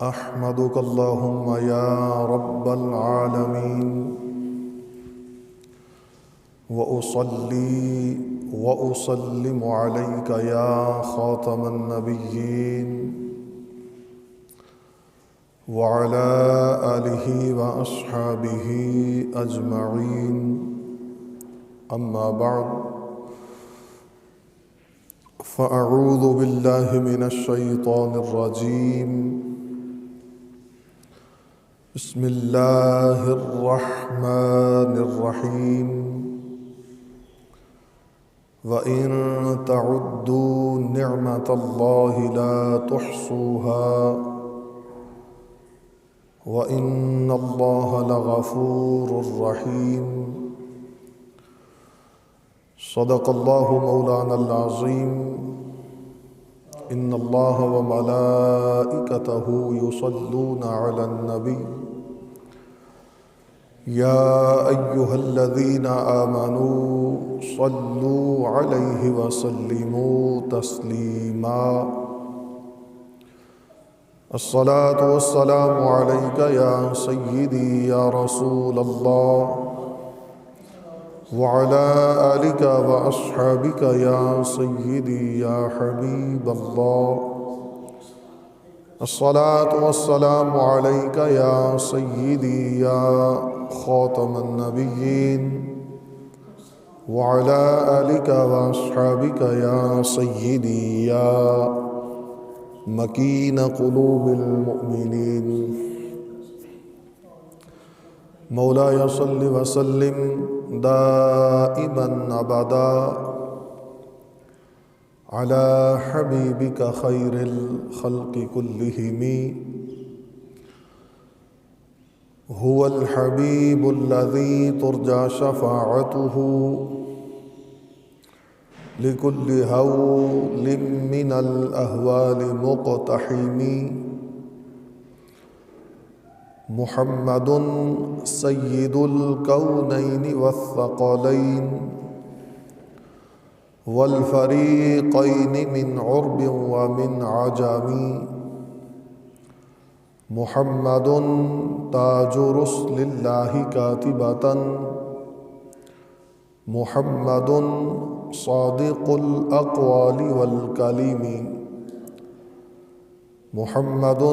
أحمدك اللهم يا رب العالمين وأصلي وأسلم عليك يا خاتم النبيين وعلى آله وأصحابه أجمعين أما بعد فأعوذ بالله من الشيطان الرجيم بسم الله الرحمن الرحيم وَإِن تَعُدُّوا نِعْمَةَ اللَّهِ لَا تُحْصُوهَا وَإِنَّ اللَّهَ لَغَفُورٌ رَّحِيمٌ صدق الله مولانا العظيم إن الله وملائكته يصلون على النبي يا أيها الذين آمنوا صلوا عليه وسلموا تسليما الصلاة والسلام عليك يا سيدي يا رسول الله وعلى آلك وأصحابك يا سيدي يا حبيب الله الصلاة والسلام عليك يا سيدي يا خاتم النبيين وعلى آلك وأصحابك يا سيدي يا مكين قلوب المؤمنين مولاي صل وسلم دائما أبدا على حبيبك خير الخلق كلهم هو الحبيب الذي ترجى شفاعته لكل هول من الأهوال مقتحم محمد سيد الكونين والثقلين والفريقين من عرب ومن عجم محمد تاج رسل الله كاتبة محمد صادق الأقوال والكلم محمد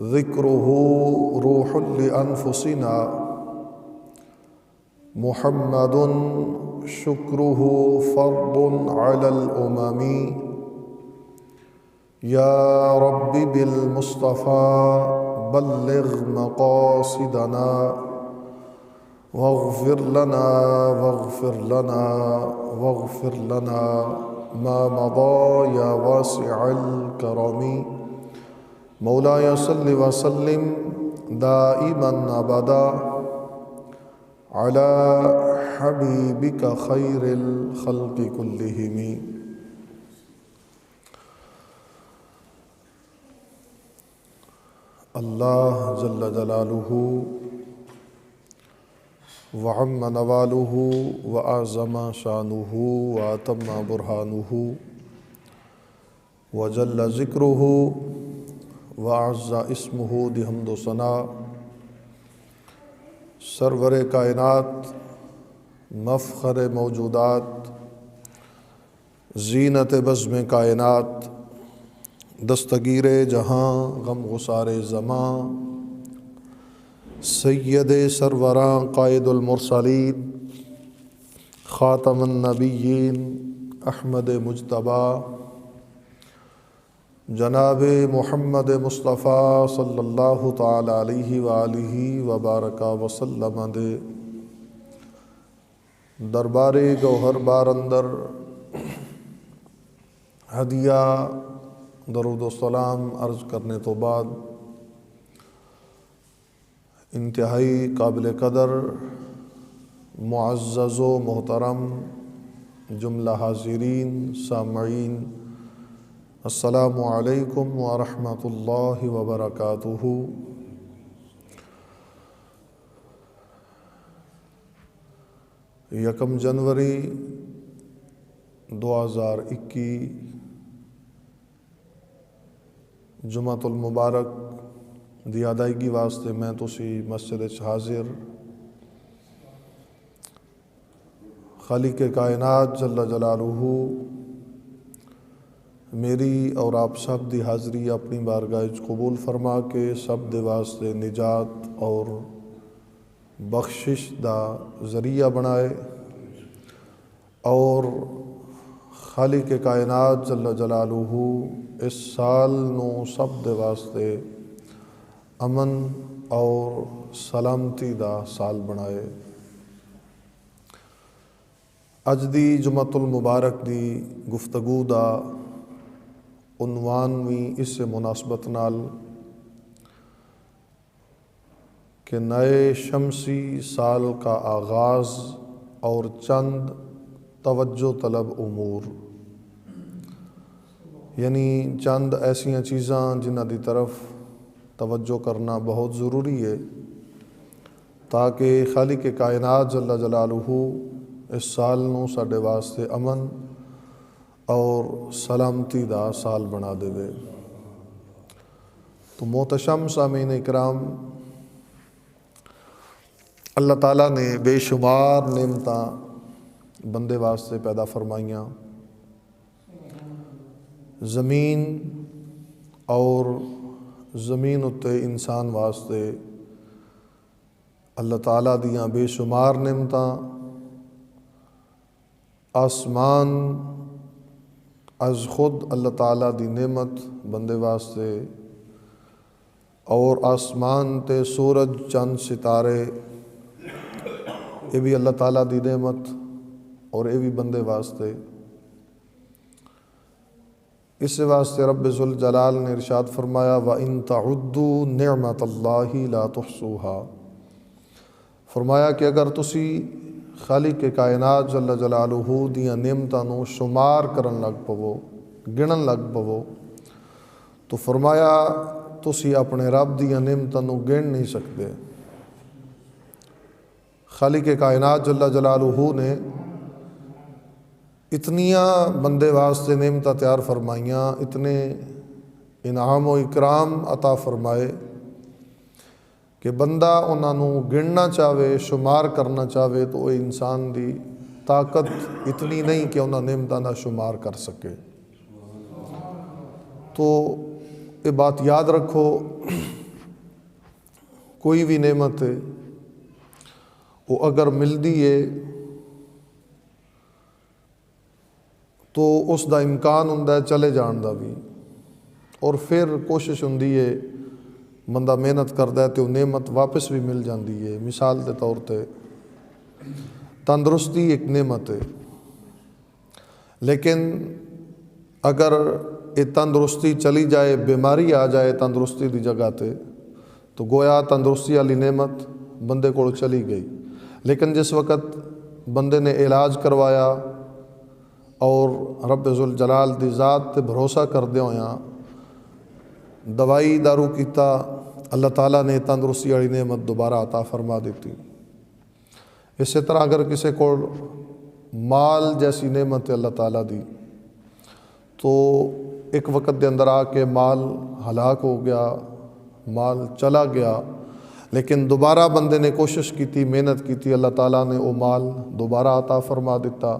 ذكره روح لأنفسنا محمد شكره فرض على الأمم يا رب بالمصطفى بلغ مقاصدنا واغفر لنا واغفر لنا واغفر لنا ما مضى يا واسع الكرم مولاي صل وسلم دائما أبدا على حبيبك خير الخلق كلهم اللہ جل جلالہ وعم نوالہ وأعظم شانہ وأتم برہانہ وجل ذکرہ وأعز اسمہ بحمد و ثنا سرور کائنات مفخر موجودات زینت بزم کائنات دستگیر جہاں غم غسار زماں سید سروراں قائد المرسلین خاتم النبیین احمد مجتبی جناب محمد مصطفیٰ صلی اللہ تعالی علیہ وآلہ وبارک وسلم دے دربار گوہر بار اندر ہدیہ درود و سلام عرض کرنے تو بعد انتہائی قابل قدر معزز و محترم جملہ حاضرین سامعین السلام علیکم ورحمۃ اللہ وبرکاتہ۔ یکم جنوری 2021 جمعۃ المبارک دی ادائیگی واسطے میں تسی مسجد حاضر خالق کائنات جل جلالہ میری اور آپ سب دی حاضری اپنی بارگاہ قبول فرما کے سب دے واسطے نجات اور بخشش دا ذریعہ بنائے، اور خالق کائنات جل جلالہ اس سال نو سب دے واسطے امن اور سلامتی دا سال بنائے۔ اج دی جمعۃ المبارک دی گفتگو دا عنوان بھی اس سے مناسبت نال کہ نئے شمسی سال کا آغاز اور چند توجہ طلب امور، یعنی چند ایسیاں چیزاں جنہ دی طرف توجہ کرنا بہت ضروری ہے تاکہ خالق کائنات جل جلالہ اس سال نو ساڈے واسطے امن اور سلامتی دا سال بنا دے۔ تو محتشم سامعین اکرام، اللہ تعالیٰ نے بے شمار نعمتاں بندے واسطے پیدا فرمائیاں، زمین اور زمین اتے انسان واسطے اللہ تعالیٰ دیاں بے شمار نعمتاں، آسمان از خود اللہ تعالیٰ دی نعمت بندے واسطے، اور آسمان تے سورج چند ستارے یہ بھی اللہ تعالیٰ دی نعمت اور یہ بھی بندے واسطے۔ اس واسطے رب ذوالجلال نے ارشاد فرمایا وَإِن تَعُدُّوا نِعْمَةَ اللَّهِ لَا تُحْصُوهَا، فرمایا کہ اگر تسی خالق کائنات جل جلالہ دیاں نعمتاں نو شمار کرن لگ پو، گنن لگ پو، تو فرمایا تسی اپنے رب دیاں نعمتاں نو گن نہیں سکتے۔ خالق کائنات جل جلالہ نے اتنیاں بندے واسطے نعمتاں تیار فرمائیاں، اتنے انعام و اکرام عطا فرمائے کہ بندہ انہاں نو گننا چاہے، شمار کرنا چاہے تو وہ انسان دی طاقت اتنی نہیں کہ انہاں نعمتاں دا شمار کر سکے۔ تو یہ بات یاد رکھو، کوئی بھی نعمت ہے وہ اگر ملدی ہے تو اس دا امکان ہوندا ہے چلے جان دا بھی، اور پھر کوشش ہوندی ہے بندہ محنت کردا ہے تو نعمت واپس بھی مل جاندی ہے۔ مثال کے طور تے تندرستی ایک نعمت ہے، لیکن اگر یہ تندرستی چلی جائے، بیماری آ جائے تندرستی دی جگہ تے، تو گویا تندرستی والی نعمت بندے کو چلی گئی۔ لیکن جس وقت بندے نے علاج کروایا اور رب ذوالجلال دی ذات تے بھروسہ کردے ہویاں دوائی دارو کیتا، اللہ تعالیٰ نے تندرستی والی نعمت دوبارہ عطا فرما دیتی۔ اسی طرح اگر کسی کو مال جیسی نعمت ہے اللہ تعالیٰ دی، تو ایک وقت دے اندر آ کے مال ہلاک ہو گیا، مال چلا گیا، لیکن دوبارہ بندے نے کوشش کیتی، محنت کیتی، اللہ تعالیٰ نے وہ مال دوبارہ عطا فرما دیتا۔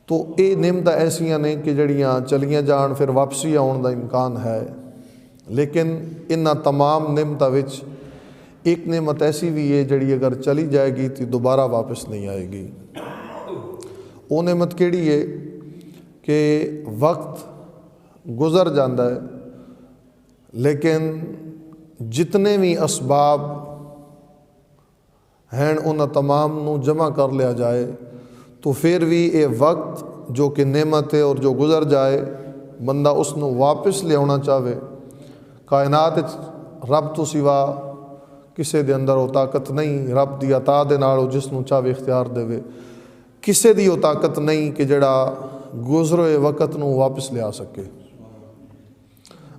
تو یہ نعمتاں ایسیاں نے کہ جڑیاں چلیاں جان پھر واپسی آن دا امکان ہے، لیکن انہاں تمام نعمتاں وچ ایک نعمت ایسی بھی ہے جڑی اگر چلی جائے گی تو دوبارہ واپس نہیں آئے گی۔ وہ نعمت کیڑی ہے کہ وقت گزر جاندہ ہے لیکن جتنے بھی اسباب ہیں انہاں تمام نو جمع کر لیا جائے تو پھر بھی یہ وقت جو کہ نعمت ہے اور جو گزر جائے بندہ اس نو واپس لے آنا چاہے۔ کائنات رب تو سوا کسے دے اندر وہ طاقت نہیں، رب دی عطا دے نال جس نو چاہے اختیار دے، کسے دی وہ طاقت نہیں کہ جڑا گزرے وقت نو واپس لے آ سکے۔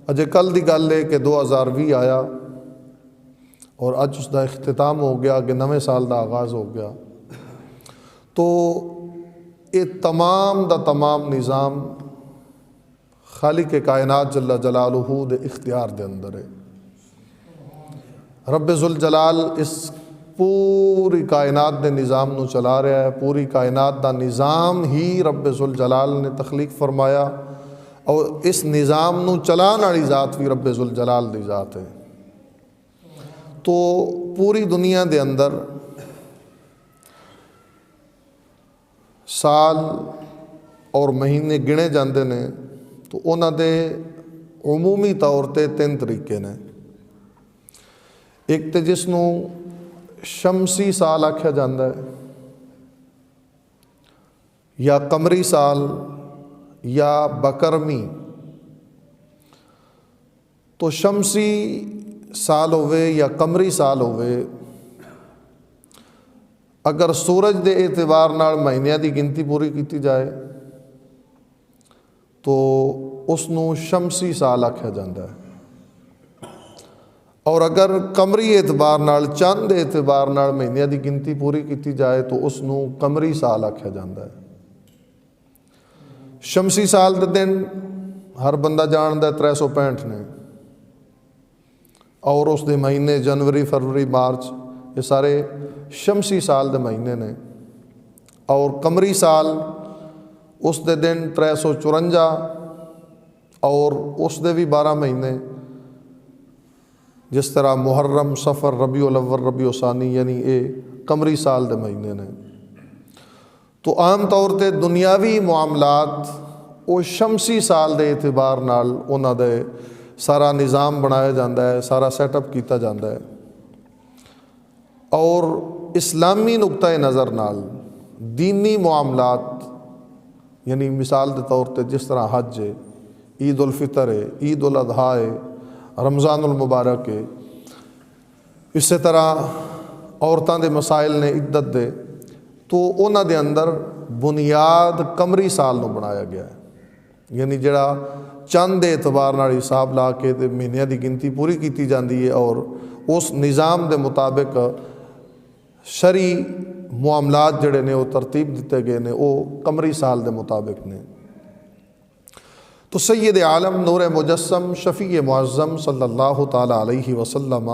اجے کل دی گل ہے کہ 2020 آیا اور اج اس دا اختتام ہو گیا کہ نویں سال دا آغاز ہو گیا۔ تو یہ تمام دا تمام نظام خالق کائنات جل جلالہ دے اختیار دے اندر ہے۔ رب ذوالجلال اس پوری کائنات دے نظام نو چلا رہا ہے، پوری کائنات دا نظام ہی رب ذوالجلال نے تخلیق فرمایا، اور اس نظام نو چلان والی ذات بھی رب ذوالجلال دی ذات ہے۔ تو پوری دنیا دے اندر سال اور مہینے گنے جاندے نے، تو انہاں دے عمومی طور تے 3 طریقے نے۔ ایک تے جس نو شمسی سال آکھیا جاندہ ہے، یا قمری سال، یا بکرمی۔ تو شمسی سال ہوئے یا قمری سال ہوئے، اگر سورج دے اعتبار نال مہینیاں دی گنتی پوری کیتی جائے تو اس نو شمسی سال آکھیا جاندہ ہے، اور اگر قمری اعتبار نال چاند دے اعتبار نال مہینیاں دی گنتی پوری کیتی جائے تو اس نو قمری سال آکھیا جاندہ ہے۔ شمسی سال دے دن ہر بندہ جاندا ہے 365 نے، اور اس دے مہینے جنوری، فروری، مارچ، یہ سارے شمسی سال دے مہینے نے۔ اور قمری سال اس دے دن 354، اور اس دے بھی 12 مہینے، جس طرح محرم، صفر، ربیع الاول، ربیع ثانی، یعنی اے قمری سال دے مہینے نے۔ تو عام طور تے دنیاوی معاملات وہ شمسی سال دے اعتبار نال انہاں دے سارا نظام بنایا جاندہ ہے، سارا سیٹ اپ کیتا جاندہ ہے۔ اور اسلامی نقطہ نظر نال دینی معاملات، یعنی مثال دے طور تے جس طرح حج ہے، عید الفطر ہے، عید الاضحیٰ ہے، رمضان المبارک ہے، اسی طرح عورتاں دے مسائل نے عدت دے، تو انہاں دے اندر بنیاد قمری سال نو بنایا گیا ہے، یعنی جڑا چند دے اعتبار نال حساب لا کے تے مہینیاں دی گنتی پوری کیتی جاندی ہے، اور اس نظام دے مطابق شرعی معاملات جڑے نے وہ ترتیب دیتے گئے نے، وہ قمری سال دے مطابق نے۔ تو سید عالم نور مجسم شفیع معظم صلی اللہ تعالی علیہ وسلم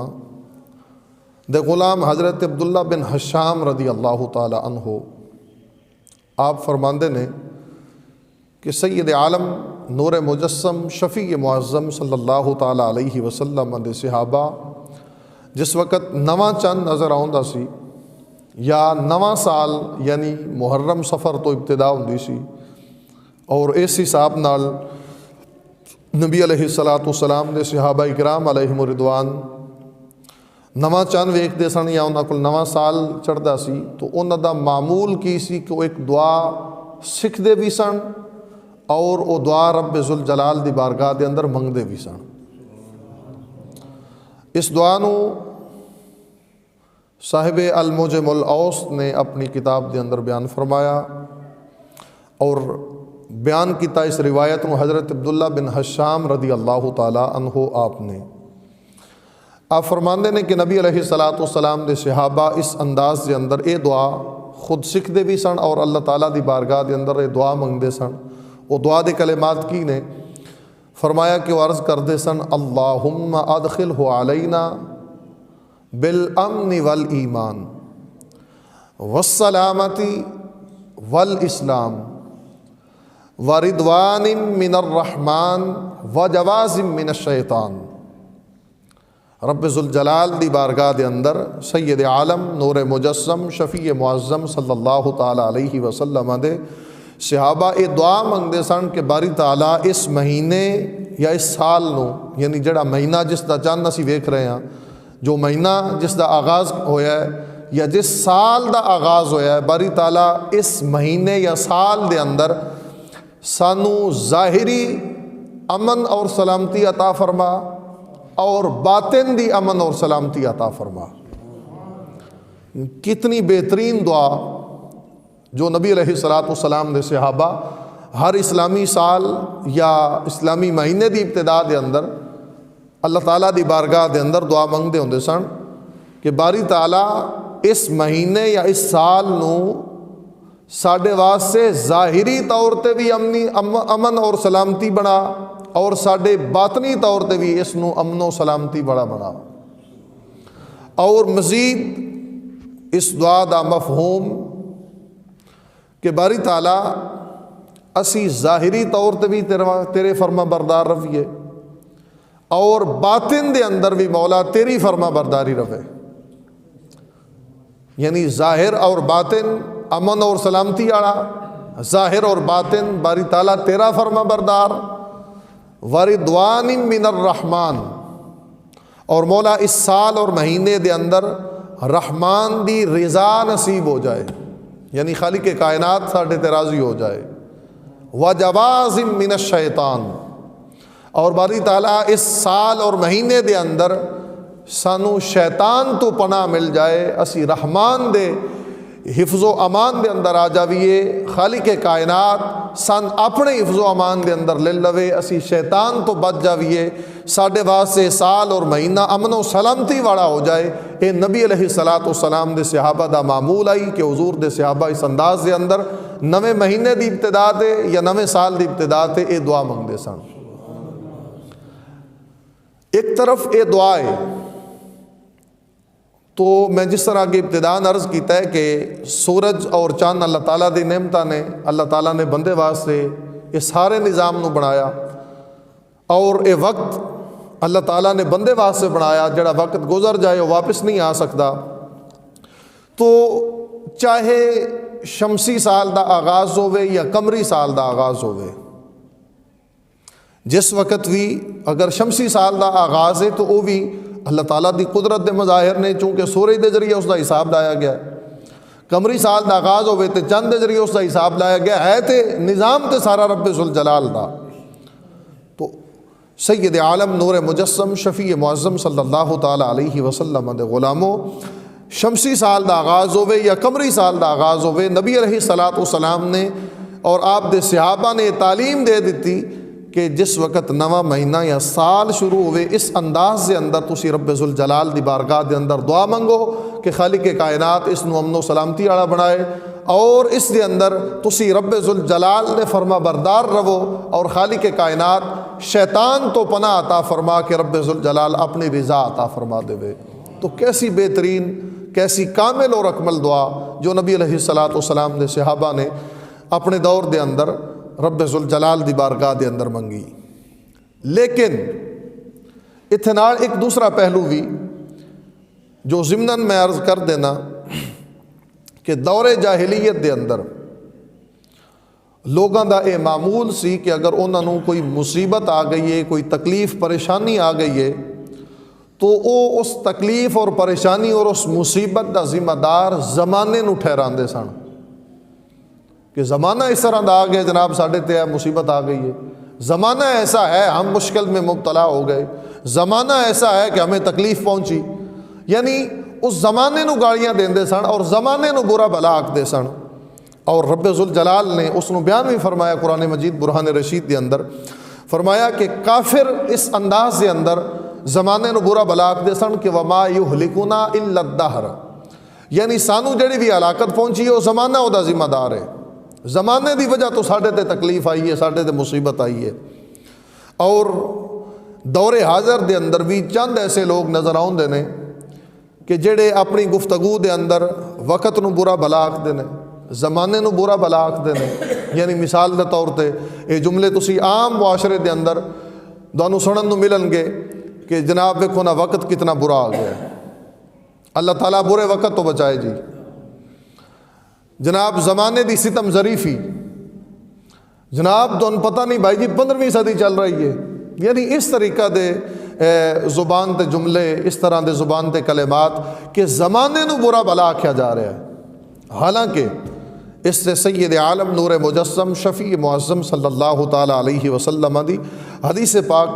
دے غلام حضرت عبداللہ بن حشام رضی اللہ تعالی عنہ آپ فرماندے نے کہ سید عالم نور مجسم شفیع معظم صلی اللہ تعالی علیہ وسلم دے صحابہ جس وقت نواں چند نظر آؤندہ سی، یا نواں سال یعنی محرم صفر تو ابتدا ہوندی سی، اور اس حساب نال نبی علیہ السلام دے صحابہ اکرام علیہم الرضوان نواں چند ویکھدے سن، یا انہاں کول نواں سال چڑھدا سی، تو انہاں دا معمول کی سی کہ وہ ایک دعا سکھدے بھی سن، اور وہ دعا رب ذوالجلال دی بارگاہ دے اندر منگدے بھی سن۔ اس دعا نو صاحب المعجم الاوسط نے اپنی کتاب دے اندر بیان فرمایا، اور بیان کیتا اس روایت نو حضرت عبداللہ بن حشام رضی اللہ تعالی عنہ آپ فرماندے نے کہ نبی علیہ السلام دے صحابہ اس انداز دے اندر اے دعا خود سکھدے بھی سن، اور اللہ تعالیٰ دی بارگاہ دے اندر اے دعا منگدے سن۔ وہ دعا دے کلمات کی نے فرمایا کہ وہ عرض کردے سن، اللہم ادخلہ علینا بالامن والایمان والسلامت والاسلام ورضوان من الرحمن وجواز من الشیطان۔ رب ذوالجلال دی بارگاہ دے اندر سید عالم نور مجسم شفیع معظم صلی اللہ تعالی علیہ وسلم دے صحابہ اے دعا منگدے سن کہ باری تعالیٰ اس مہینے یا اس سال نو، یعنی جڑا مہینہ جس دا چند اسی ویکھ رہے ہیں، جو مہینہ جس دا آغاز ہویا ہے یا جس سال دا آغاز ہویا ہے، باری تعالیٰ اس مہینے یا سال دے اندر سانو ظاہری امن اور سلامتی عطا فرما، اور باطن دی امن اور سلامتی عطا فرما۔ کتنی بہترین دعا جو نبی علیہ السلام دے صحابہ ہر اسلامی سال یا اسلامی مہینے دی ابتدا دے اندر اللہ تعالیٰ دی بارگاہ دے اندر دعا منگدے ہوندے سن کہ باری تعالیٰ اس مہینے یا اس سال نو ساڈے واسطے ظاہری طور تے بھی امن اور سلامتی بنا، اور ساڈے باطنی طور تے بھی اس نو امن و سلامتی بڑا بنا۔ اور مزید اس دعا دا مفہوم کہ باری تعالیٰ اسی ظاہری طور تے بھی تیرے فرما بردار رویے اور باطن دے اندر بھی مولا تیری فرما برداری رہے، یعنی ظاہر اور باطن امن اور سلامتی آڑا، ظاہر اور باطن باری تعالیٰ تیرا فرما بردار، وردوان من الرحمن، اور مولا اس سال اور مہینے دے اندر رحمان دی رضا نصیب ہو جائے، یعنی خالق کائنات ساڈے تے راضی ہو جائے، وجواز من الشیطان، اور باری تعالیٰ اس سال اور مہینے دے اندر سانو شیطان تو پناہ مل جائے، اسی رحمان دے حفظ و امان دے اندر آ جاویے، خالق کائنات سن اپنے حفظ و امان دے اندر لے لوے، اسی شیطان تو بچ جاویے، ساڈے واسطے سال اور مہینہ امن و سلامتی والا ہو جائے۔ اے نبی علیہ الصلوۃ والسلام دے صحابہ دا معمول آئی کہ حضور دے صحابہ اس انداز دے اندر نویں مہینے دی ابتدا تے یا نویں سال دی ابتدا تے اے دعا منگدے سن۔ ایک طرف اے دعا ہے تو میں جس طرح کی ابتداءً عرض کیتا ہے کہ سورج اور چاند اللہ تعالیٰ دی نعمتاں نے، اللہ تعالیٰ نے بندے واسطے یہ سارے نظام نو بنایا، اور اے وقت اللہ تعالیٰ نے بندے واسطے بنایا، جڑا وقت گزر جائے وہ واپس نہیں آ سکتا۔ تو چاہے شمسی سال دا آغاز ہوئے یا قمری سال دا آغاز ہوئے، جس وقت بھی اگر شمسی سال دا آغاز ہے تو وہ بھی اللہ تعالیٰ دی قدرت دے مظاہر نے، چونکہ سورج دے ذریعے اس دا حساب لایا گیا ہے۔ قمری سال دا آغاز ہوئے تے چند دے ذریعے اس دا حساب لایا گیا ہے، تے نظام تے سارا رب ذوالجلال دا۔ تو سید عالم نور مجسم شفیع معظم صلی اللہ تعالیٰ علیہ وسلم دے غلاموں، شمسی سال دا آغاز ہوئے یا قمری سال دا آغاز ہوئے، نبی علیہ الصلوۃ والسلام نے اور آپ دے صحابہ نے تعلیم دے دیتی کہ جس وقت نواں مہینہ یا سال شروع ہوئے، اس انداز دے اندر تسی رب ذوالجلال دی بارگاہ دے اندر دعا منگو کہ خالق کائنات اس نو امن و سلامتی والا بنائے، اور اس دے اندر تسی رب ذوالجلال نے فرما بردار رہو، اور خالق کائنات شیطان تو پناہ عطا فرما کہ رب ذوالجلال اپنی رضا عطا فرما دے۔ تو کیسی بہترین، کیسی کامل اور اکمل دعا جو نبی علیہ الصلوۃ والسلام دے صحابہ نے اپنے دور دے اندر رب ذوالجلال دی بارگاہ دے اندر منگی۔ لیکن اتنے نال ایک دوسرا پہلو بھی جو ضمناً میں عرض کر دینا کہ دور جاہلیت دے اندر لوگاں دا اے معمول سی کہ اگر انہاں نوں کوئی مصیبت آ گئی ہے، کوئی تکلیف پریشانی آ گئی ہے، تو وہ اس تکلیف اور پریشانی اور اس مصیبت دا ذمہ دار زمانے نو ٹھہراندے سن کہ زمانہ اس طرح دا آ گیا جناب، ساڈے تے مصیبت آ گئی ہے، زمانہ ایسا ہے ہم مشکل میں مبتلا ہو گئے، زمانہ ایسا ہے کہ ہمیں تکلیف پہنچی، یعنی اس زمانے نو گالیاں دیندے سن اور زمانے نو برا بلا آکھدے سن۔ اور رب ذوالجلال نے اس نو بیان بھی فرمایا قرآن مجید برہان رشید دے اندر، فرمایا کہ کافر اس انداز دے اندر زمانے نو برا بلا آکھدے سن کہ وما یہلکنا الا الدہر، یعنی سانو جڑی بھی ہلاکت پہنچی ہے وہ زمانہ او دا ذمہ دار ہے، زمانے دی وجہ تو ساڈے تے تکلیف آئی ہے، ساڈے تے مصیبت آئی ہے۔ اور دور حاضر دے اندر بھی چند ایسے لوگ نظر آؤندے نے کہ جڑے اپنی گفتگو دے اندر وقت نو برا بلا آکھدے نے، زمانے نو برا بلا آکھدے نے، یعنی مثال دے طور تے یہ جملے تسی عام معاشرے دے اندر دونوں سنن نو ملن گے کہ جناب ویکھو نا وقت کتنا برا آ گیا ہے، اللہ تعالیٰ برے وقت تو بچائے جی، جناب زمانے دی ستم ظریفی، جناب تو پتہ نہیں بھائی جی 15ویں صدی چل رہی ہے، یعنی اس طریقہ دے زبان تے جملے، اس طرح دے زبان تے کلمات کہ زمانے نو برا بلا آکھیا جا رہا ہے، حالانکہ اس سے سید عالم نور مجسم شفیع معظم صلی اللہ تعالیٰ علیہ وسلم دی حدیث پاک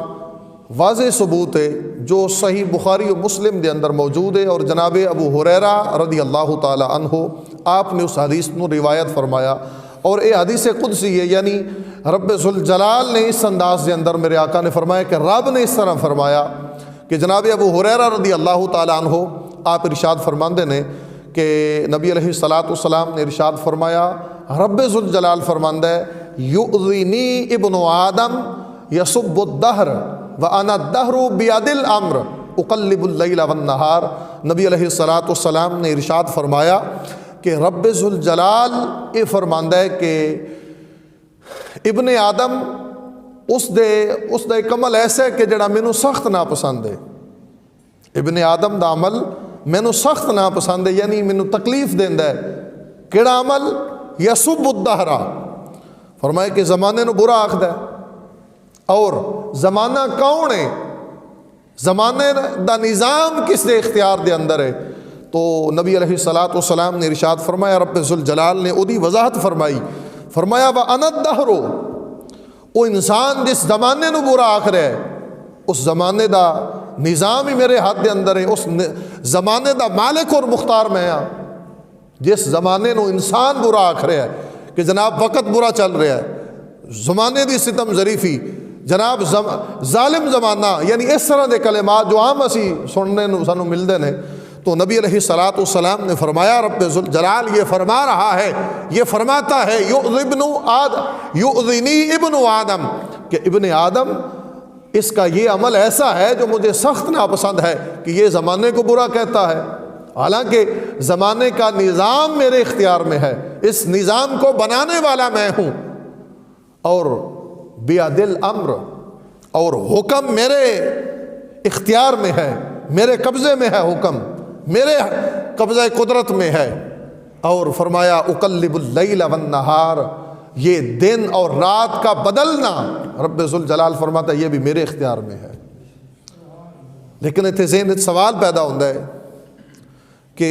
واضح ثبوت ہے جو صحیح بخاری و مسلم دے اندر موجود ہے، اور جناب ابو ہریرہ رضی اللہ تعالیٰ عنہ آپ نے اس حدیث نو روایت فرمایا، اور یہ حدیث قدسی ہے، یعنی رب ذوالجلال نے اس انداز دے اندر میرے آقا نے فرمایا کہ رب نے اس طرح فرمایا کہ جناب ابو ہریرہ رضی اللہ تعالیٰ عنہ آپ ارشاد فرماندے نے کہ نبی علیہ الصلوۃ والسلام نے ارشاد فرمایا، رب ذوالجلال فرماندا ہے یؤذینی ابن آدم یسب الدہر وانا الدہر بید الامر اقلب اللیل والنہار۔ نبی علیہ الصلوۃ والسلام نے ارشاد فرمایا کہ رب ذوالجلال یہ فرماندا ہے کہ ابن آدم اس دا ایک عمل ایسا ہے کہ جڑا مینوں سخت ناپسند ہے۔ ابن آدم دا عمل مینوں سخت ناپسند ہے، یعنی مینوں تکلیف دیندا ہے۔ کیڑا عمل؟ یسب الدہر، فرمایا کہ زمانے نو برا آکھدا ہے۔ اور زمانہ کون ہے؟ زمانے دا نظام کس دے اختیار دے اندر ہے؟ تو نبی علیہ الصلوۃ والسلام نے ارشاد فرمایا، رب ذوالجلال نے اودی وضاحت فرمائی، فرمایا وَأَنَا الدَّهْرُ، وہ انسان جس زمانے نو برا آکھ رہا ہے اس زمانے دا نظام ہی میرے ہاتھ دے اندر ہے، اس زمانے دا مالک اور مختار میں ہاں۔ جس زمانے نو انسان برا آکھ رہا ہے کہ جناب وقت برا چل رہا ہے، زمانے دی ستم ظریفی، جناب ظالم زمانہ، یعنی اس طرح دے کلمات جو عام اسی سننے نو سانو ملدے نے، تو نبی علیہ الصلوۃ والسلام نے فرمایا رب ذوالجلال یہ فرما رہا ہے، یہ فرماتا ہے یؤذنی ابن آدم، کہ ابن آدم اس کا یہ عمل ایسا ہے جو مجھے سخت ناپسند ہے کہ یہ زمانے کو برا کہتا ہے، حالانکہ زمانے کا نظام میرے اختیار میں ہے، اس نظام کو بنانے والا میں ہوں، اور بیاد الامر، اور حکم میرے اختیار میں ہے، میرے قبضے میں ہے، حکم میرے قبضہ قدرت میں ہے۔ اور فرمایا اقلب اللیل والنہار، یہ دن اور رات کا بدلنا رب ذوالجلال فرماتا ہے یہ بھی میرے اختیار میں ہے۔ لیکن اتنے ذہن وچ سوال پیدا ہوتا ہے کہ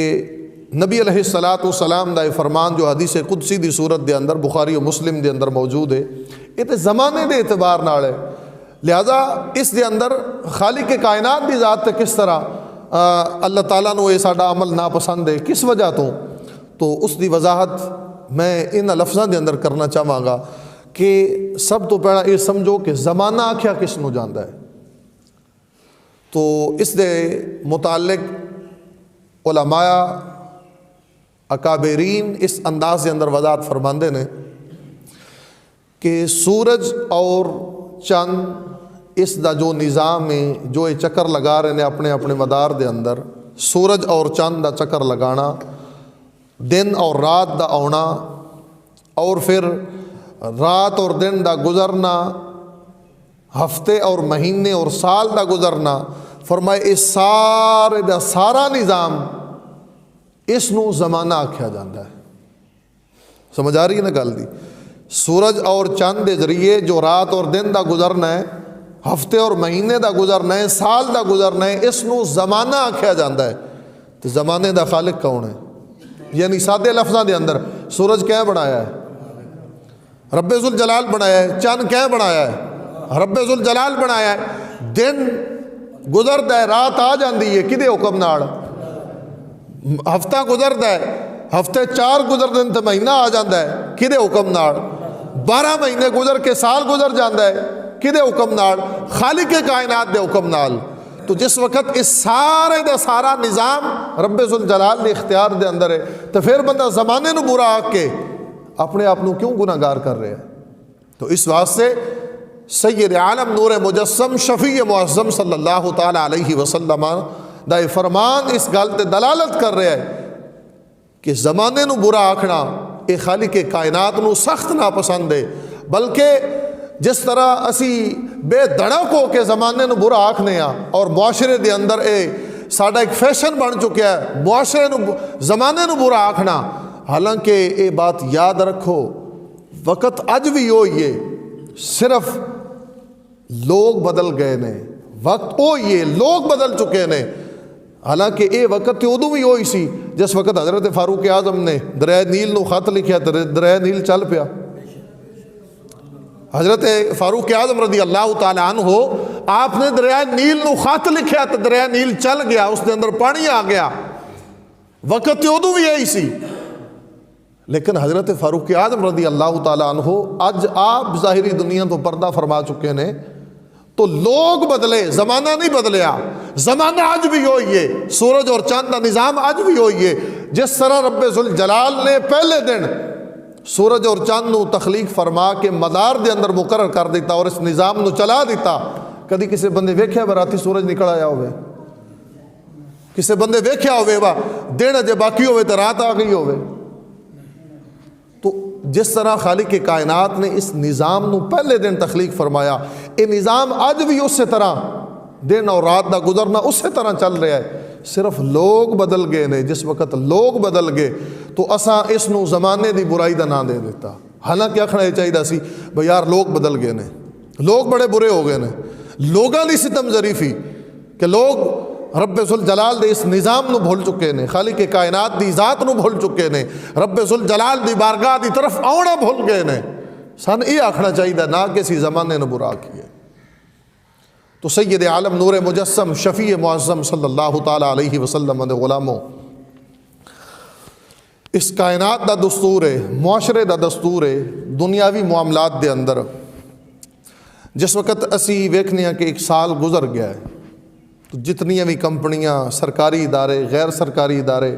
نبی علیہ الصلوۃ والسلام دا یہ فرمان جو حدیث قدسی دی صورت دے اندر بخاری و مسلم دے اندر موجود ہے، یہ تے زمانے دے اعتبار نال ہے، لہذا اس دے اندر خالق کائنات دی ذات تے کس طرح اللہ تعالیٰ نو یہ ساڈا عمل ناپسند ہے، کس وجہ تو اس دی وضاحت میں ان لفظاں دے اندر کرنا چاہواں گا کہ سب تو پہلا یہ سمجھو کہ زمانہ آکھیا کس نو جاندا ہے۔ تو اس دے متعلق علماء اکابرین اس انداز کے اندر وضاحت فرماندے نے کہ سورج اور چند اس دا جو نظام ہے، جو یہ چکر لگا رہے ہیں اپنے اپنے مدار دے اندر، سورج اور چند دا چکر لگانا، دن اور رات دا آنا، اور پھر رات اور دن دا گزرنا، ہفتے اور مہینے اور سال دا گزرنا، فرمائے اس سارے دا سارا نظام اس نو زمانہ آکھیا جاندہ ہے۔ سمجھ آ رہی ہے نا گل دی؟ سورج اور چند دے ذریعے جو رات اور دن دا گزرنا ہے، ہفتے اور مہینے دا گزرنا ہے، سال دا گزرنا ہے، اس نو زمانہ آکھیا جاندہ ہے۔ تو زمانے دا خالق کون ہے؟ یعنی سادے لفظاں دے اندر سورج کیا بنایا ہے؟ رب ذوالجلال بنایا ہے۔ چند کیا بنایا ہے؟ رب ذوالجلال بنایا ہے۔ دن گزردا ہے، رات آ جاندی ہے، کدے حکم نال؟ ہفتہ گزردا ہے، ہفتے 4 گزردے تے مہینہ آ جاندا ہے، کدے حکم نال؟ 12 مہینے گزر کے سال گزر جاندا ہے، کدے حکم نال؟ خالق کائنات دے حکم نال۔ تو جس وقت اس سارے دا سارا نظام رب ذوالجلال دے اختیار دے اندر ہے، تو پھر بندہ زمانے نو برا آکھ کے اپنے آپ نو کیوں گناہگار کر رہے ہیں؟ تو اس واسطے سید عالم نور مجسم شفیع معظم صلی اللہ تعالی علیہ وسلم دا یہ فرمان اس گل تے دلالت کر رہا ہے کہ زمانے نو برا آکھنا یہ خالق کائنات نو سخت ناپسند ہے، بلکہ جس طرح اسی بے دھڑک ہو کے زمانے نو برا آکھنے ہاں، اور معاشرے دے اندر ساڈا ایک فیشن بن چکا ہے معاشرے نو زمانے نو برا آکھنا، حالانکہ یہ بات یاد رکھو وقت اج بھی ہوئی ہے، صرف لوگ بدل گئے نے، وقت ہوئی ہے، لوگ بدل چکے نے۔ حالانکہ یہ وقت تو ادو بھی ہوئی سی جس وقت حضرت فاروق اعظم نے دریائے نیل نو خط لکھیا، دریائے نیل چل پیا۔ حضرت فاروق اعظم رضی اللہ تعالی عنہ آپ نے دریائے نیل نو خط لکھیا تو دریائے نیل چل گیا، اس کے اندر پانی آ گیا۔ وقت تو ادو بھی یہی سی، لیکن حضرت فاروق اعظم رضی اللہ تعالی عنہ اج آپ ظاہری دنیا تو پردہ فرما چکے نے، تو لوگ بدلے، زمانہ نہیں بدلیا۔ زمانہ اج بھی ہوئی ہے، سورج اور چاند کا نظام اج بھی ہوئی ہے۔ جس طرح رب ذوالجلال نے پہلے دن سورج اور چاند نو تخلیق فرما کے مدار دے اندر مقرر کر دیتا اور اس نظام نو چلا دیتا. کدی کسی بندے ویکھیا براتی سورج نکل آیا ہوئے؟ کسی بندے ویکھیا ہوئے وا دن اجے باقی ہوئے تو رات آ گئی ہوئے؟ تو جس طرح خالق کائنات نے اس نظام نو پہلے دن تخلیق فرمایا، یہ نظام اج بھی اسی طرح دن اور رات دا گزرنا اسی طرح چل رہا ہے. صرف لوگ بدل گئے نے. جس وقت لوگ بدل گئے تو اساں اس نو زمانے دی برائی دا نام دے دیتا. حالانکہ آخنا یہ چاہیے سی بھئی یار لوگ بدل گئے نے، لوگ بڑے برے ہو گئے نے. لوگاں دی ستم ظریفی کہ لوگ رب ذوالجلال دے اس نظام نو بھول چکے نے، خالق کائنات دی ذات نو بھول چکے نے، رب ذوالجلال دی بارگاہ دی طرف آونا بھول گئے نے. سن یہ آخنا چاہیے نہ کہ اسی زمانے نے برا کیے. تو سید عالم نور مجسم شفیع معظم صلی اللہ تعالیٰ علیہ وسلم دے غلاموں، اس کائنات دا دستور ہے، معاشرے دا دستور ہے، دنیاوی معاملات دے اندر جس وقت اسی ویکھنے ہیں کہ ایک سال گزر گیا ہے تو جتنی بھی کمپنیاں، سرکاری ادارے، غیر سرکاری ادارے،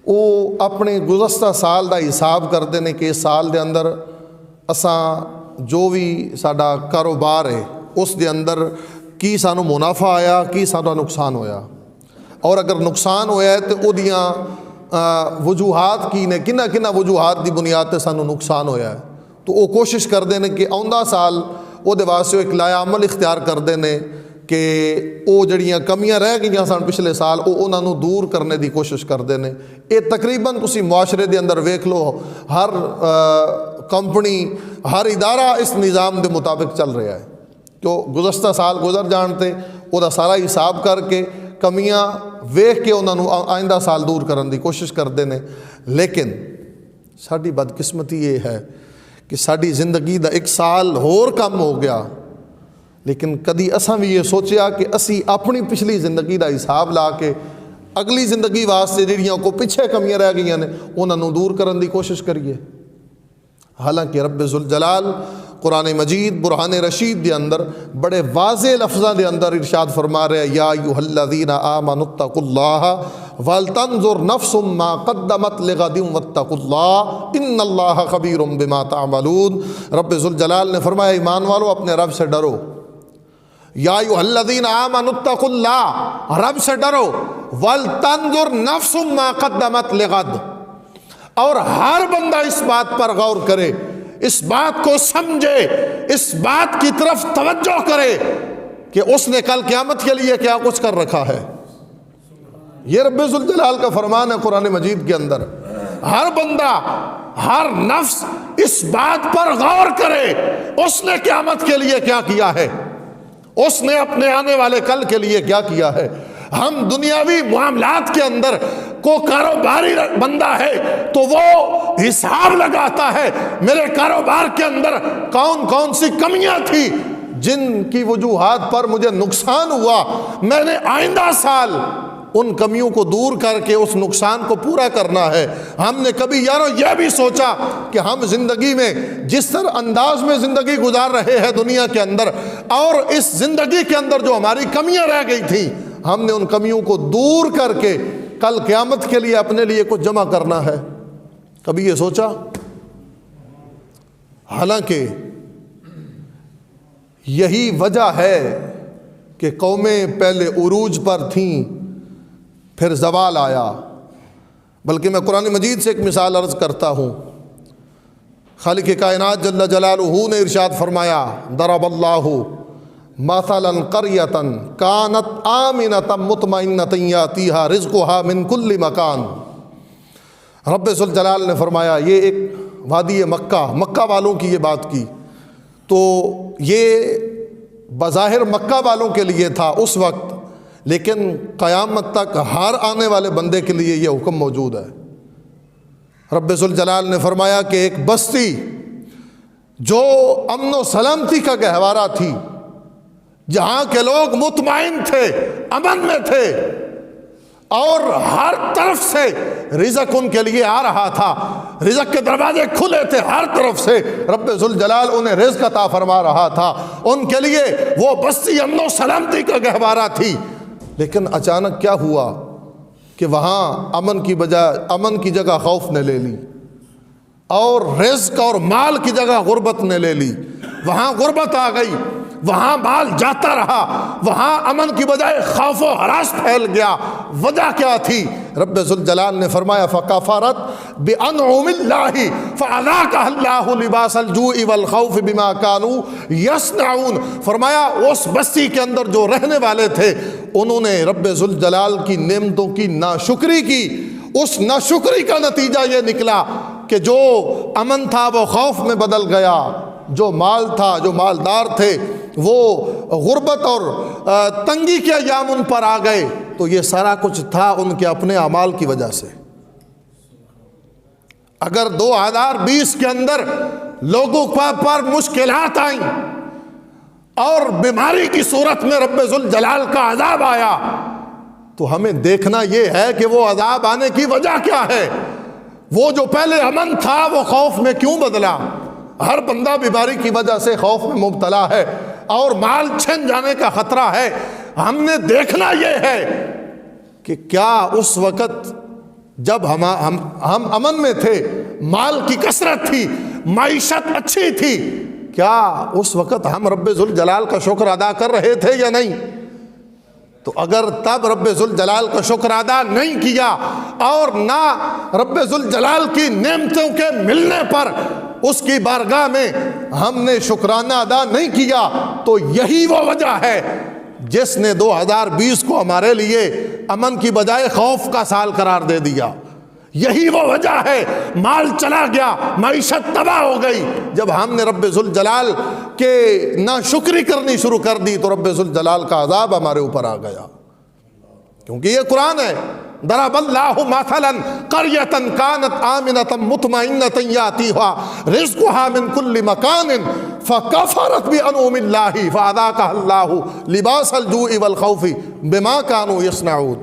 وہ اپنے گزشتہ سال دا حساب کرتے ہیں کہ اس سال دے اندر اساں جو بھی ساڈا کاروبار ہے اس دے اندر کی سانو منافع آیا، کی سانو نقصان ہویا، اور اگر نقصان ہویا ہے تو اودیاں وجوہات کی نے، کنہ کنہ وجوہات دی بنیاد تے سانو نقصان ہویا ہے. تو وہ کوشش کرتے ہیں کہ آؤندہ سال وہ دے واسطے ایک لایا عمل اختیار کرتے ہیں کہ وہ جڑیاں کمیاں رہ گئیاں سن پچھلے سال وہ انہوں دور کرنے دی کوشش کرتے ہیں. یہ تقریباً تسی معاشرے دے اندر ویکھ لو، ہر کمپنی، ہر ادارہ اس نظام دے مطابق چل رہا ہے. تو گزشتہ سال گزر جانتے وہ دا سارا حساب کر کے کمیاں ویکھ کے انہوں آئندہ سال دور کرنے دی کوشش کرتے ہیں. لیکن ساری بدقسمتی یہ ہے کہ ساری زندگی دا ایک سال ہور کم ہو گیا، لیکن کدی اساں بھی یہ سوچیا کہ اسی اپنی پچھلی زندگی دا حساب لا کے اگلی زندگی واسطے جڑیاں کو پیچھے کمیاں رہ گئی نے انہوں دور کرنے دی کوشش کریے. حالانکہ رب ذوالجلال قرآن مجید برہان رشید دے اندر بڑے واضح لفظاں دے اندر ارشاد فرما رہے یا ایھا الذین آمنوا اتقوا اللہ ولتنظر نفس ما قدمت لغد واتقوا اللہ ان اللہ خبیر بما تعملون. رب ذوالجلال نے فرمایا ایمان والو اپنے رب سے ڈرو. یا ایھا الذین آمنوا اتقوا اللہ، رب سے ڈرو، ولتنظر نفس ما قدمت لغد، اور ہر بندہ اس بات پر غور کرے، اس بات کو سمجھے، اس بات کی طرف توجہ کرے کہ اس نے کل قیامت کے لیے کیا کچھ کر رکھا ہے. یہ رب ذوالجلال کا فرمان ہے قرآن مجید کے اندر. ہر بندہ، ہر نفس اس بات پر غور کرے اس نے قیامت کے لیے کیا کیا ہے، اس نے اپنے آنے والے کل کے لیے کیا کیا ہے. ہم دنیاوی معاملات کے اندر کو کاروباری بندہ ہے تو وہ حساب لگاتا ہے میرے کاروبار کے اندر کون کون سی کمیاں تھی جن کی وجوہات پر مجھے نقصان ہوا، میں نے آئندہ سال ان کمیوں کو دور کر کے اس نقصان کو پورا کرنا ہے. ہم نے کبھی یارو یہ بھی سوچا کہ ہم زندگی میں جس طرح انداز میں زندگی گزار رہے ہیں دنیا کے اندر، اور اس زندگی کے اندر جو ہماری کمیاں رہ گئی تھیں ہم نے ان کمیوں کو دور کر کے کل قیامت کے لیے اپنے لیے کچھ جمع کرنا ہے؟ کبھی یہ سوچا؟ حالانکہ یہی وجہ ہے کہ قومیں پہلے عروج پر تھیں پھر زوال آیا. بلکہ میں قرآن مجید سے ایک مثال عرض کرتا ہوں. خالق کائنات جل جلالہ نے ارشاد فرمایا ضرب اللہ مثلا قریۃ کانت آمنۃ مطمئنۃ یاتیھا رزقھا من کل مکان. رب ذوالجلال نے فرمایا یہ ایک وادی مکہ والوں کی یہ بات کی تو یہ بظاہر مکہ والوں کے لیے تھا اس وقت، لیکن قیامت تک ہر آنے والے بندے کے لیے یہ حکم موجود ہے. رب ذوالجلال نے فرمایا کہ ایک بستی جو امن و سلامتی کا گہوارہ تھی، جہاں کے لوگ مطمئن تھے، امن میں تھے، اور ہر طرف سے رزق ان کے لیے آ رہا تھا، رزق کے دروازے کھلے تھے ہر طرف سے، رب ذوالجلال انہیں رزق عطا فرما رہا تھا، ان کے لیے وہ بستی امن و سلامتی کا گہوارہ تھی. لیکن اچانک کیا ہوا کہ وہاں امن کی بجائے امن کی جگہ خوف نے لے لی. اور رزق اور مال کی جگہ غربت نے لے لی. وہاں غربت آ گئی, وہاں مال جاتا رہا, وہاں امن کی بجائے خوف و ہراس پھیل گیا. وجہ کیا تھی؟ رب ذوالجلال نے فرمایا فَكَفَرَتْ بِأَنْعُمِ اللَّهِ فَأَذَاقَهَا اللَّهُ لِبَاسَ الْجُوعِ وَالْخَوْفِ بِمَا كَانُوا يَصْنَعُونَ. فرمایا اس بستی کے اندر جو رہنے والے تھے انہوں نے رب ذوالجلال کی نعمتوں کی ناشکری کی. اس ناشکری کا نتیجہ یہ نکلا کہ جو امن تھا وہ خوف میں بدل گیا, جو مال تھا, جو مالدار تھے وہ غربت اور تنگی کے ایام ان پر آ گئے. تو یہ سارا کچھ تھا ان کے اپنے اعمال کی وجہ سے. اگر 2020 کے اندر لوگوں پر مشکلات آئیں اور بیماری کی صورت میں رب ذوالجلال کا عذاب آیا تو ہمیں دیکھنا یہ ہے کہ وہ عذاب آنے کی وجہ کیا ہے. وہ جو پہلے امن تھا وہ خوف میں کیوں بدلا؟ ہر بندہ بیماری کی وجہ سے خوف میں مبتلا ہے اور مال چھن جانے کا خطرہ ہے. ہم نے دیکھنا یہ ہے کہ کیا اس وقت جب ہم امن میں تھے, مال کی کثرت تھی, معیشت اچھی تھی, کیا اس وقت ہم رب ذوالجلال کا شکر ادا کر رہے تھے یا نہیں؟ تو اگر تب رب ذوالجلال کا شکر ادا نہیں کیا اور نہ رب ذوالجلال کی نعمتوں کے ملنے پر اس کی بارگاہ میں ہم نے شکرانہ ادا نہیں کیا تو یہی وہ وجہ ہے جس نے 2020 کو ہمارے لیے امن کی بجائے خوف کا سال قرار دے دیا. یہی وہ وجہ ہے. مال چلا گیا, معیشت تباہ ہو گئی. جب ہم نے رب ذوالجلال کے ناشکری کرنی شروع کر دی تو رب ذوالجلال کا عذاب ہمارے اوپر آ گیا. کیونکہ یہ قرآن ہے, ضرب اللہ مثلا قریۃ کانت آمنۃ مطمئنۃ یاتیھا رزقھا من کل مکان فکفرت بانعم اللہ فاذاقھا اللہ لباس الجوع والخوف بما کانوا یصنعون.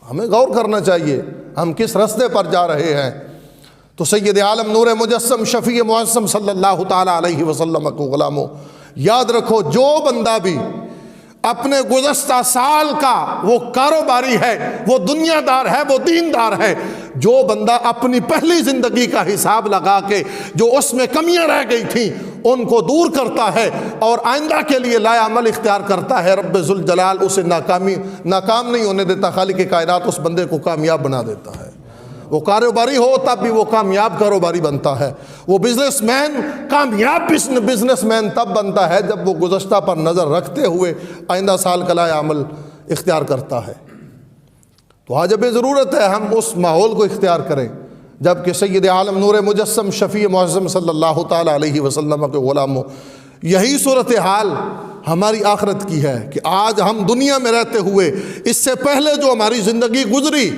ہمیں غور کرنا چاہیے ہم کس راستے پر جا رہے ہیں. تو سید عالم نور مجسم شفیع معظم صلی اللہ تعالی علیہ وسلم کو غلاموں یاد رکھو, جو بندہ بھی اپنے گزشتہ سال کا وہ کاروباری ہے, وہ دنیا دار ہے, وہ دیندار ہے, جو بندہ اپنی پہلی زندگی کا حساب لگا کے جو اس میں کمیاں رہ گئی تھیں ان کو دور کرتا ہے اور آئندہ کے لیے لا عمل اختیار کرتا ہے, رب ذوالجلال اسے ناکام نہیں ہونے دیتا. خالق کائنات اس بندے کو کامیاب بنا دیتا ہے. وہ کاروباری ہو تب بھی وہ کامیاب کاروباری بنتا ہے. وہ بزنس مین کامیاب بزنس مین تب بنتا ہے جب وہ گزشتہ پر نظر رکھتے ہوئے آئندہ سال کا لا عمل اختیار کرتا ہے. تو آج اب ضرورت ہے ہم اس ماحول کو اختیار کریں جب کہ سید عالم نور مجسم شفیع معظم صلی اللہ تعالی علیہ وسلم کے غلاموں یہی صورتحال ہماری آخرت کی ہے کہ آج ہم دنیا میں رہتے ہوئے اس سے پہلے جو ہماری زندگی گزری,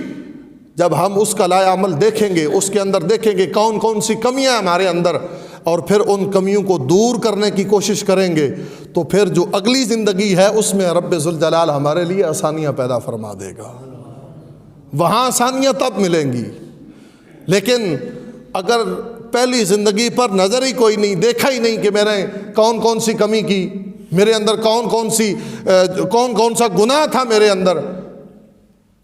جب ہم اس کا لا عمل دیکھیں گے, اس کے اندر دیکھیں گے کون کون سی کمیاں ہمارے اندر, اور پھر ان کمیوں کو دور کرنے کی کوشش کریں گے تو پھر جو اگلی زندگی ہے اس میں رب ذوالجلال ہمارے لیے آسانیاں پیدا فرما دے گا. وہاں آسانیاں تب ملیں گی. لیکن اگر پہلی زندگی پر نظر ہی کوئی نہیں, دیکھا ہی نہیں کہ میں نے کون کون سی کمی کی, میرے اندر کون کون سا گناہ تھا میرے اندر,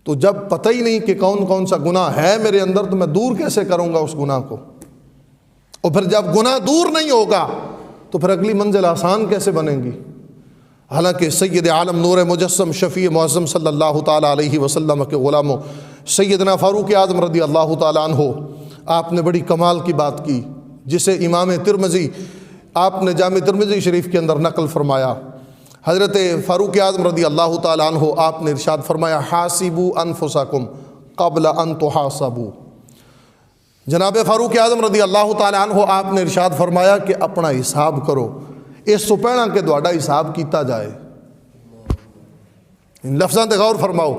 تو جب پتہ ہی نہیں کہ کون کون سا گناہ ہے میرے اندر تو میں دور کیسے کروں گا اس گناہ کو. اور پھر جب گناہ دور نہیں ہوگا تو پھر اگلی منزل آسان کیسے بنے گی. حالانکہ سید عالم نور مجسم شفیع معظم صلی اللہ تعالی علیہ وسلم کے غلاموں سیدنا فاروق اعظم رضی اللہ تعالی عنہ, آپ نے بڑی کمال کی بات کی جسے امام ترمذی آپ نے جامع ترمذی شریف کے اندر نقل فرمایا. حضرت فاروق اعظم رضی اللہ تعالی عنہ آپ نے ارشاد فرمایا حاسبوا انفسکم قبل ان تحاسبوا. جناب فاروق اعظم رضی اللہ تعالی عنہ آپ نے ارشاد فرمایا کہ اپنا حساب کرو اس تو پہلا کہ تہاڈا حساب کیتا جائے. ان لفظاں تے غور فرماؤ.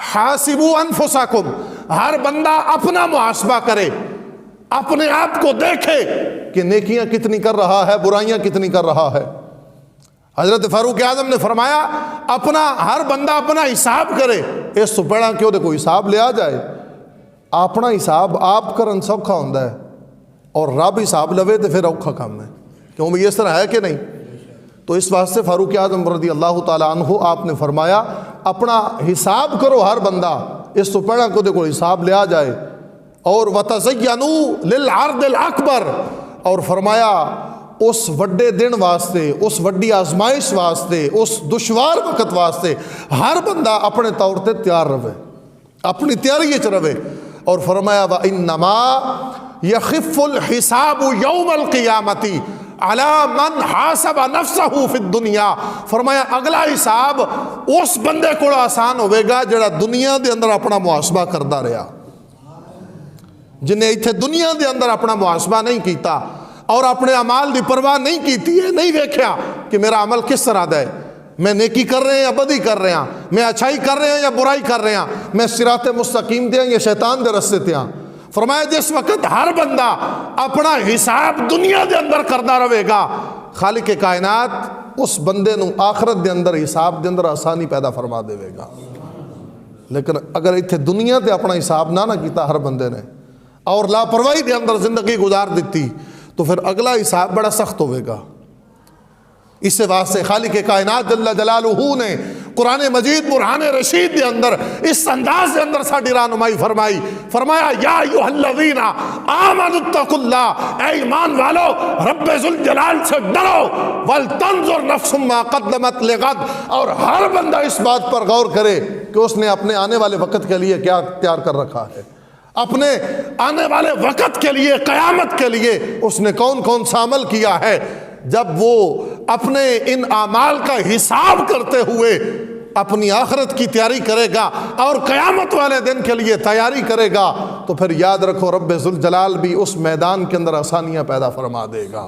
حاسبوا انفسکم, ہر بندہ اپنا محاسبہ کرے, اپنے آپ کو دیکھے کہ نیکیاں کتنی کر رہا ہے, برائیاں کتنی کر رہا ہے. حضرت فاروق اعظم نے فرمایا ہر بندہ اپنا حساب کرے اس تو پہلا کہ وہ کوئی حساب لیا جائے. اپنا حساب آپ کرن سوکھا ہوندا ہے اور رب حساب لوے تو پھر اوکھا کام ہے. کیوں بھی اس طرح ہے کہ نہیں؟ تو اس واسطے فاروق اعظم رضی اللہ تعالی عنہ آپ نے فرمایا اپنا حساب کرو ہر بندہ اس تو پہلا کہ وہ کوئی حساب لیا جائے. اور وَتَزَيَّنُوا لِلْعَرْضِ الْأَكْبَرِ، اور فرمایا اس وڈے دن واسطے، اس وڈی آزمائش واسطے، اس دشوار وقت واسطے ہر بندہ اپنے طور تے تیار رہے، اپنی تیاری وچ رہے۔ اور فرمایا وَإِنَّمَا يَخِفُّ الْحِسَابُ يَوْمَ الْقِيَامَةِ عَلَى مَنْ حَاسَبَ نَفْسَهُ فِي الدُّنْيَا، فرمایا اگلا حساب اس بندے کو آسان ہوئے گا جڑا دنیا دے اندر اپنا محاسبہ کرتا رہا، جنہیں ایتھے دنیا دے اندر اپنا محاسبہ نہیں کیتا اور اپنے اعمال دی پرواہ نہیں کیتی ہے، نہیں دیکھا کہ میرا عمل کس طرح دا ہے، میں نیکی کر رہے ہیں یا بدی کر رہے ہیں، میں اچھائی کر رہے ہیں یا برائی کر رہے ہیں، میں صراط مستقیم دے ہیں یا شیطان دے رستے تے ہیں۔ فرمایا جس وقت ہر بندہ اپنا حساب دنیا دے اندر کردا رہے گا، خالق کائنات اس بندے نو آخرت دے اندر حساب دے اندر آسانی پیدا فرما دے گا۔ لیکن اگر ایتھے دنیا تے اپنا حساب نہ کیتا ہر بندے نے اور لاپرواہی دے اندر زندگی گزار دیتی تو پھر اگلا حساب بڑا سخت ہوئے گا۔ اس واسطے خالق کائنات جل جلالہ نے قرآن مجید برہان رشید دے اندر اس انداز دے اندر ساڈی رہنمائی فرمائی، فرمایا یا ایھا الذین آمنوا اتقوا اللہ، اے ایمان والو رب ذوالجلال سے ڈرو، ولتنظر نفس ما قدمت لغد، اور ہر بندہ اس بات پر غور کرے کہ اس نے اپنے آنے والے وقت کے لیے کیا تیار کر رکھا ہے، اپنے آنے والے وقت کے لیے، قیامت کے لیے اس نے کون کون سا عمل کیا ہے۔ جب وہ اپنے ان اعمال کا حساب کرتے ہوئے اپنی آخرت کی تیاری کرے گا اور قیامت والے دن کے لیے تیاری کرے گا تو پھر یاد رکھو رب ذوالجلال بھی اس میدان کے اندر آسانیاں پیدا فرما دے گا۔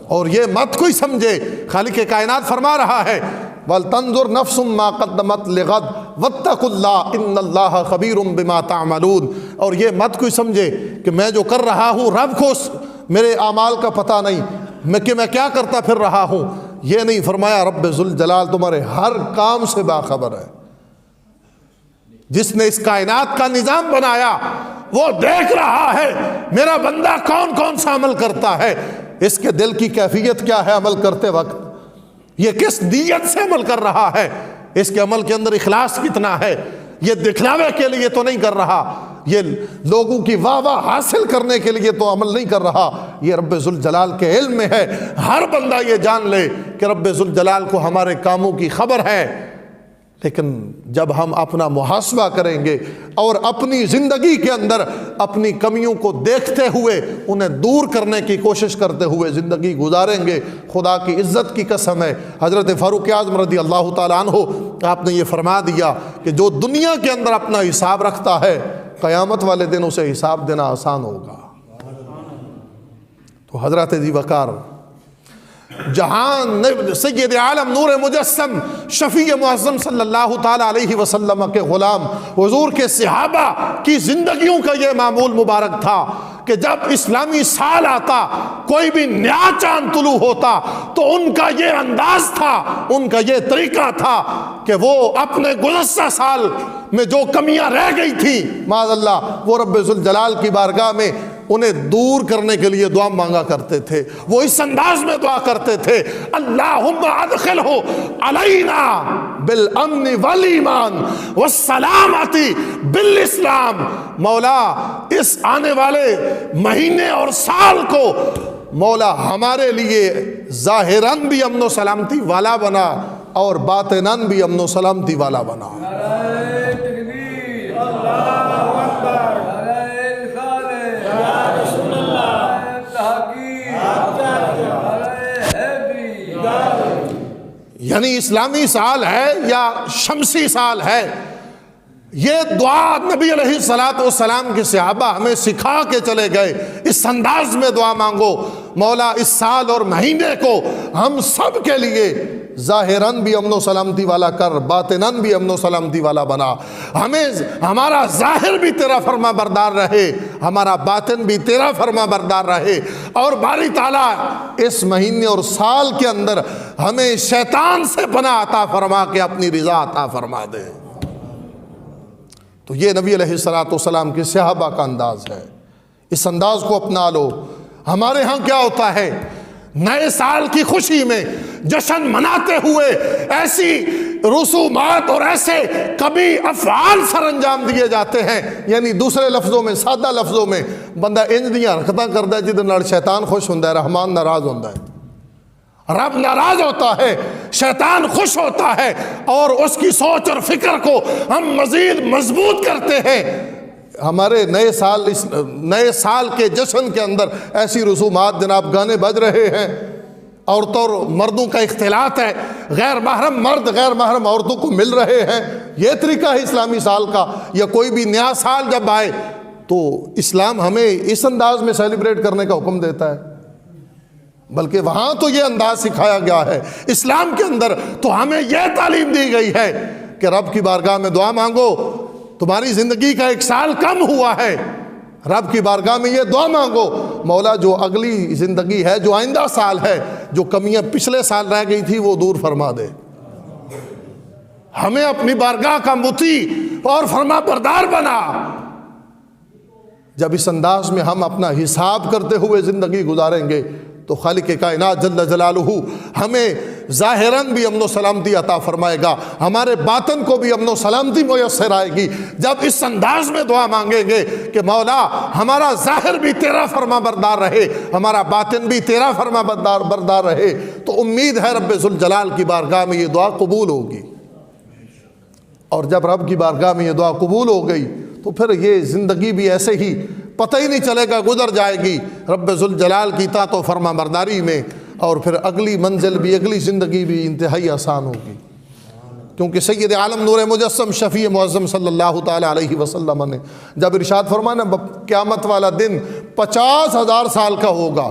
اور یہ مت کوئی سمجھے، خالق کائنات فرما رہا ہے وَلْتَنْظُرْ نَفْسٌ مَا قَدَّمَتْ لِغَدٍ وَاتَّقُوا اللَّهَ إِنَّ اللَّهَ خَبِيرٌ بِمَا تَعْمَلُونَ، اور یہ مت کوئی سمجھے کہ میں جو کر رہا ہوں رب کو میرے اعمال کا پتہ نہیں، میں کیا کرتا پھر رہا ہوں، یہ نہیں، فرمایا رب ذوالجلال تمہارے ہر کام سے باخبر ہے۔ جس نے اس کائنات کا نظام بنایا وہ دیکھ رہا ہے میرا بندہ کون کون سا عمل کرتا ہے، اس کے دل کی کیفیت کیا ہے عمل کرتے وقت، یہ کس نیت سے عمل کر رہا ہے، اس کے عمل کے اندر اخلاص کتنا ہے، یہ دکھلاوے کے لیے تو نہیں کر رہا، یہ لوگوں کی واہ واہ حاصل کرنے کے لیے تو عمل نہیں کر رہا، یہ رب ذوالجلال کے علم میں ہے۔ ہر بندہ یہ جان لے کہ رب ذوالجلال کو ہمارے کاموں کی خبر ہے، لیکن جب ہم اپنا محاسبہ کریں گے اور اپنی زندگی کے اندر اپنی کمیوں کو دیکھتے ہوئے انہیں دور کرنے کی کوشش کرتے ہوئے زندگی گزاریں گے، خدا کی عزت کی قسم ہے، حضرت فاروق اعظم رضی اللہ تعالیٰ عنہ آپ نے یہ فرما دیا کہ جو دنیا کے اندر اپنا حساب رکھتا ہے قیامت والے دن اسے حساب دینا آسان ہوگا۔ تو حضرت ذی وقار جہان سید عالم نور مجسم شفیع معظم صلی اللہ تعالیٰ علیہ وسلم کے غلام حضور کے صحابہ کی زندگیوں کا یہ معمول مبارک تھا کہ جب اسلامی سال آتا، کوئی بھی نیا چاند طلوع ہوتا تو ان کا یہ انداز تھا، ان کا یہ طریقہ تھا کہ وہ اپنے گزشتہ سال میں جو کمیاں رہ گئی تھی معاذ اللہ وہ رب ذوالجلال کی بارگاہ میں انہیں دور کرنے کے لیے دعا مانگا کرتے تھے۔ وہ اس انداز میں دعا کرتے تھے اللہم ادخلہ علینا بالامن والایمان والسلامت بالاسلام، مولا اس آنے والے مہینے اور سال کو مولا ہمارے لیے ظاہراً بھی امن و سلامتی والا بنا اور باطناً بھی امن و سلامتی والا بنا۔ یعنی اسلامی سال ہے یا شمسی سال ہے، یہ دعا نبی علیہ السلام کے صحابہ ہمیں سکھا کے چلے گئے، اس انداز میں دعا مانگو مولا اس سال اور مہینے کو ہم سب کے لیے ظاہراً بھی امن و سلامتی والا کر، باطناً بھی امن و سلامتی والا بنا، ہمیں ہمارا ظاہر بھی تیرا فرما بردار رہے، ہمارا باطن بھی تیرا فرما بردار رہے، اور باری تعالیٰ اس مہینے اور سال کے اندر ہمیں شیطان سے پناہ عطا فرما کے اپنی رضا عطا فرما دے۔ تو یہ نبی علیہ السلام کے صحابہ کا انداز ہے، اس انداز کو اپنا لو۔ ہمارے ہاں کیا ہوتا ہے، نئے سال کی خوشی میں جشن مناتے ہوئے ایسی رسومات اور ایسے کبھی افعال سر انجام دیے جاتے ہیں، یعنی دوسرے لفظوں میں، سادہ لفظوں میں، بندہ انج دیاں حرکتاں کردا ہے جہدے نال شیطان خوش ہوندا ہے، رحمان ناراض ہوندا ہے، رب ناراض ہوتا ہے، شیطان خوش ہوتا ہے، اور اس کی سوچ اور فکر کو ہم مزید مضبوط کرتے ہیں۔ ہمارے نئے سال کے جشن کے اندر ایسی رسومات، جناب گانے بج رہے ہیں، عورتوں اور مردوں کا اختلاط ہے، غیر محرم مرد غیر محرم عورتوں کو مل رہے ہیں، یہ طریقہ ہے اسلامی سال کا۔ یا کوئی بھی نیا سال جب آئے تو اسلام ہمیں اس انداز میں سیلیبریٹ کرنے کا حکم دیتا ہے، بلکہ وہاں تو یہ انداز سکھایا گیا ہے۔ اسلام کے اندر تو ہمیں یہ تعلیم دی گئی ہے کہ رب کی بارگاہ میں دعا مانگو، تمہاری زندگی کا 1 سال کم ہوا ہے، رب کی بارگاہ میں یہ دعا مانگو، مولا جو اگلی زندگی ہے، جو آئندہ سال ہے، جو کمیاں پچھلے سال رہ گئی تھی وہ دور فرما دے۔ ہمیں اپنی بارگاہ کا مطیع اور فرما بردار بنا۔ جب اس انداز میں ہم اپنا حساب کرتے ہوئے زندگی گزاریں گے تو خالق کائنات جل جلالہ ہمیں ظاہراً بھی امن و سلامتی عطا فرمائے گا، ہمارے باطن کو بھی امن و سلامتی میسر آئے گی۔ جب اس انداز میں دعا مانگیں گے کہ مولا ہمارا ظاہر بھی تیرا فرما بردار رہے، ہمارا باطن بھی تیرا فرما بردار رہے، تو امید ہے رب ذوالجلال کی بارگاہ میں یہ دعا قبول ہوگی۔ اور جب رب کی بارگاہ میں یہ دعا قبول ہو گئی تو پھر یہ زندگی بھی ایسے ہی پتہ ہی نہیں چلے گا، گزر جائے گی رب ذوالجلال کی اطاعت و فرما برداری میں، اور پھر اگلی منزل بھی، اگلی زندگی بھی انتہائی آسان ہوگی، کیونکہ سید عالم نور مجسم شفیع معظم صلی اللہ تعالی علیہ وسلم نے جب ارشاد فرمایا قیامت والا دن 50,000 سال کا ہوگا،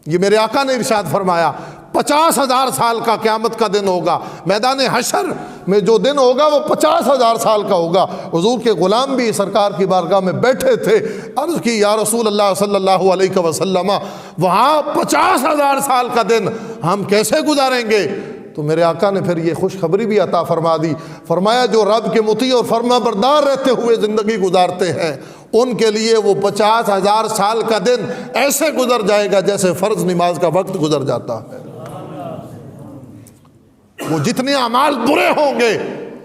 یہ میرے آقا نے ارشاد فرمایا 50,000 سال کا قیامت کا دن ہوگا، میدان حشر میں جو دن ہوگا وہ 50,000 سال کا ہوگا۔ حضور کے غلام بھی سرکار کی بارگاہ میں بیٹھے تھے، عرض کی یا رسول اللہ صلی اللہ علیہ وسلم وہاں 50,000 سال کا دن ہم کیسے گزاریں گے؟ تو میرے آقا نے پھر یہ خوشخبری بھی عطا فرما دی، فرمایا جو رب کے مطیع اور فرما بردار رہتے ہوئے زندگی گزارتے ہیں ان کے لیے وہ 50,000 سال کا دن ایسے گزر جائے گا جیسے فرض نماز کا وقت گزر جاتا ہے۔ وہ جتنے اعمال برے ہوں گے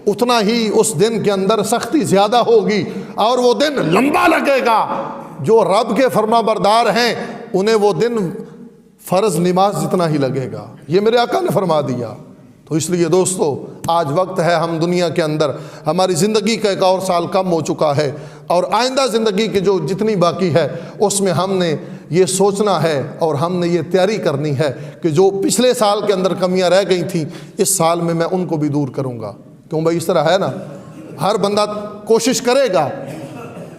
اتنا ہی اس دن کے اندر سختی زیادہ ہوگی، اور وہ دن لمبا لگے گا۔ جو رب کے فرما بردار ہیں انہیں وہ دن فرض نماز جتنا ہی لگے گا، یہ میرے آقا نے فرما دیا۔ تو اس لیے دوستو آج وقت ہے، ہم دنیا کے اندر ہماری زندگی کا 1 اور سال کم ہو چکا ہے، اور آئندہ زندگی کی جو جتنی باقی ہے اس میں ہم نے یہ سوچنا ہے اور ہم نے یہ تیاری کرنی ہے کہ جو پچھلے سال کے اندر کمیاں رہ گئی تھیں اس سال میں ان کو بھی دور کروں گا۔ کیوں بھائی اس طرح ہے نا، ہر بندہ کوشش کرے گا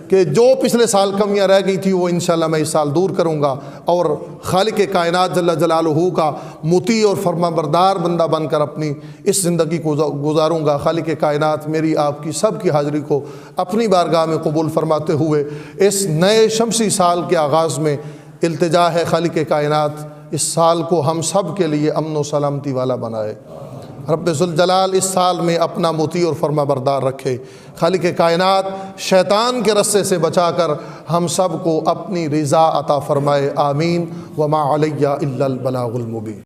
کہ جو پچھلے سال کمیاں رہ گئی تھی وہ انشاءاللہ میں اس سال دور کروں گا، اور خالق کائنات جل جلالہ کا مطیع اور فرما بردار بندہ بن کر اپنی اس زندگی کو گزاروں گا۔ خالق کائنات میری آپ کی سب کی حاضری کو اپنی بارگاہ میں قبول فرماتے ہوئے اس نئے شمسی سال کے آغاز میں التجا ہے خالق کائنات اس سال کو ہم سب کے لیے امن و سلامتی والا بنائے۔ رب ذوالجلال اس سال میں اپنا مطیع اور فرما بردار رکھے۔ خالق کائنات شیطان کے رسے سے بچا کر ہم سب کو اپنی رضا عطا فرمائے، آمین۔ وما علیہ الا البلاغ المبین۔